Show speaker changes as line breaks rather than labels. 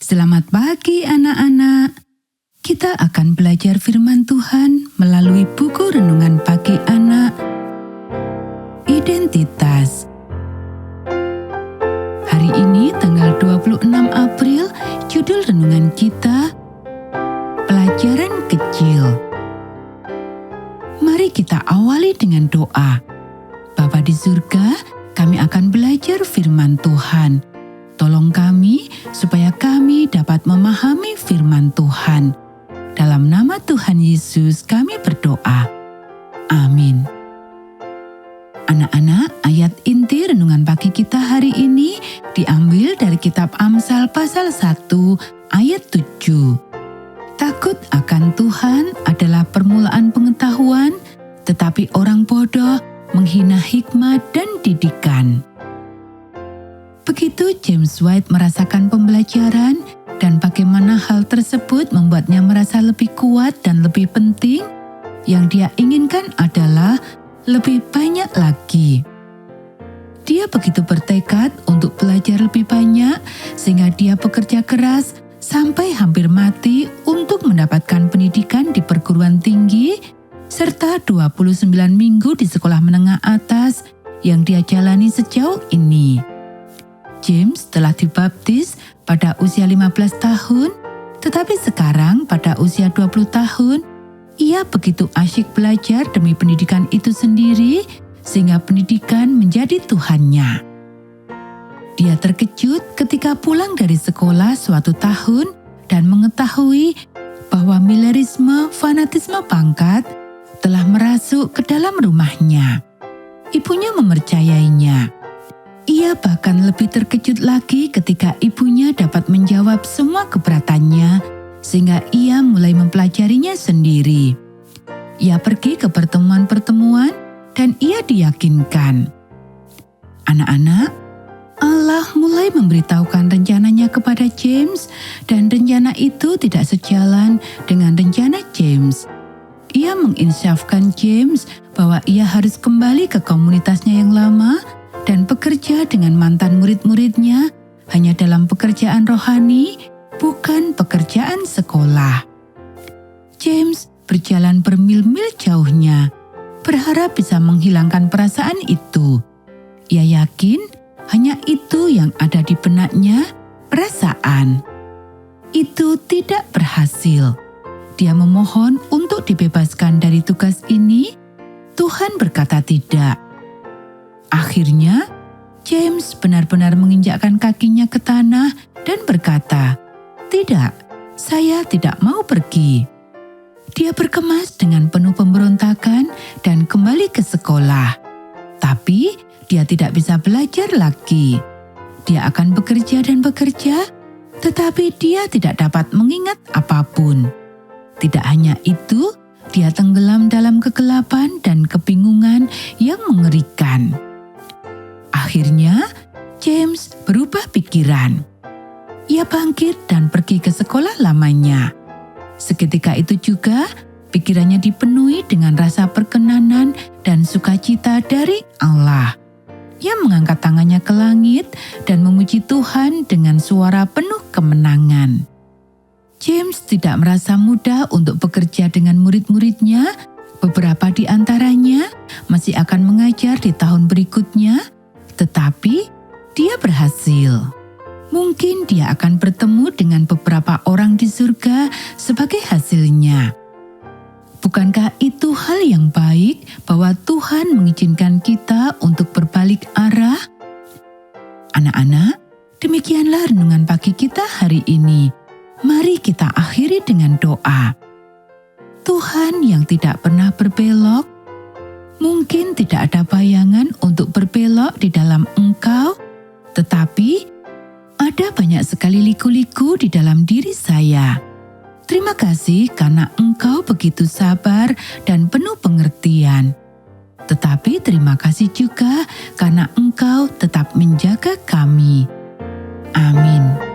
Selamat pagi anak-anak. Kita akan belajar firman Tuhan melalui buku renungan pagi anak, Identitas. Hari ini tanggal 26 April, judul renungan kita, Pelajaran Kecil. Mari kita awali dengan doa. Bapa di surga, kami akan belajar firman Tuhan. Tolong kami supaya kami dapat memahami firman Tuhan. Dalam nama Tuhan Yesus kami berdoa. Amin. Anak-anak, ayat inti renungan pagi kita hari ini diambil dari kitab Amsal pasal 1 ayat 7. Takut akan Tuhan adalah permulaan pengetahuan, tetapi orang bodoh menghina hikmat dan didikan. Begitu James White merasakan pembelajaran dan bagaimana hal tersebut membuatnya merasa lebih kuat dan lebih penting, yang dia inginkan adalah lebih banyak lagi. Dia begitu bertekad untuk belajar lebih banyak sehingga dia bekerja keras sampai hampir mati untuk mendapatkan pendidikan di perguruan tinggi serta 29 minggu di sekolah menengah atas yang dia jalani sejauh ini. James telah dibaptis pada usia 15 tahun, tetapi sekarang pada usia 20 tahun, ia begitu asyik belajar demi pendidikan itu sendiri, sehingga pendidikan menjadi Tuhannya. Dia terkejut ketika pulang dari sekolah suatu tahun dan mengetahui bahwa Millerisme fanatisme pangkat telah merasuk ke dalam rumahnya. Ibunya mempercayainya. Ia bahkan lebih terkejut lagi ketika ibunya dapat menjawab semua keberatannya, sehingga ia mulai mempelajarinya sendiri. Ia pergi ke pertemuan-pertemuan dan ia diyakinkan. Anak-anak, Allah mulai memberitahukan rencananya kepada James, dan rencana itu tidak sejalan dengan rencana James. Ia menginsyafkan James bahwa ia harus kembali ke komunitasnya yang lama dan bekerja dengan mantan murid-muridnya hanya dalam pekerjaan rohani, bukan pekerjaan sekolah. James berjalan bermil-mil jauhnya, berharap bisa menghilangkan perasaan itu. Ia yakin hanya itu yang ada di benaknya, perasaan. Itu tidak berhasil. Dia memohon untuk dibebaskan dari tugas ini. Tuhan berkata tidak. Akhirnya, James benar-benar menginjakkan kakinya ke tanah dan berkata, "Tidak, saya tidak mau pergi." Dia berkemas dengan penuh pemberontakan dan kembali ke sekolah. Tapi dia tidak bisa belajar lagi. Dia akan bekerja dan bekerja, tetapi dia tidak dapat mengingat apapun. Tidak hanya itu, dia tenggelam dalam kegelapan dan kebingungan yang mengerikan. Akhirnya, James berubah pikiran. Ia bangkit dan pergi ke sekolah lamanya. Seketika itu juga, pikirannya dipenuhi dengan rasa perkenanan dan sukacita dari Allah. Ia mengangkat tangannya ke langit dan memuji Tuhan dengan suara penuh kemenangan. James tidak merasa mudah untuk bekerja dengan murid-muridnya. Beberapa di antaranya masih akan mengajar di tahun berikutnya, tetapi dia berhasil. Mungkin dia akan bertemu dengan beberapa orang di surga sebagai hasilnya. Bukankah itu hal yang baik bahwa Tuhan mengizinkan kita untuk berbalik arah? Anak-anak, demikianlah renungan pagi kita hari ini. Mari kita akhiri dengan doa. Tuhan yang tidak pernah berbelok, mungkin tidak ada bayangan untuk berbelok di dalam Engkau, tetapi ada banyak sekali liku-liku di dalam diri saya. Terima kasih karena Engkau begitu sabar dan penuh pengertian. Tetapi terima kasih juga karena Engkau tetap menjaga kami. Amin.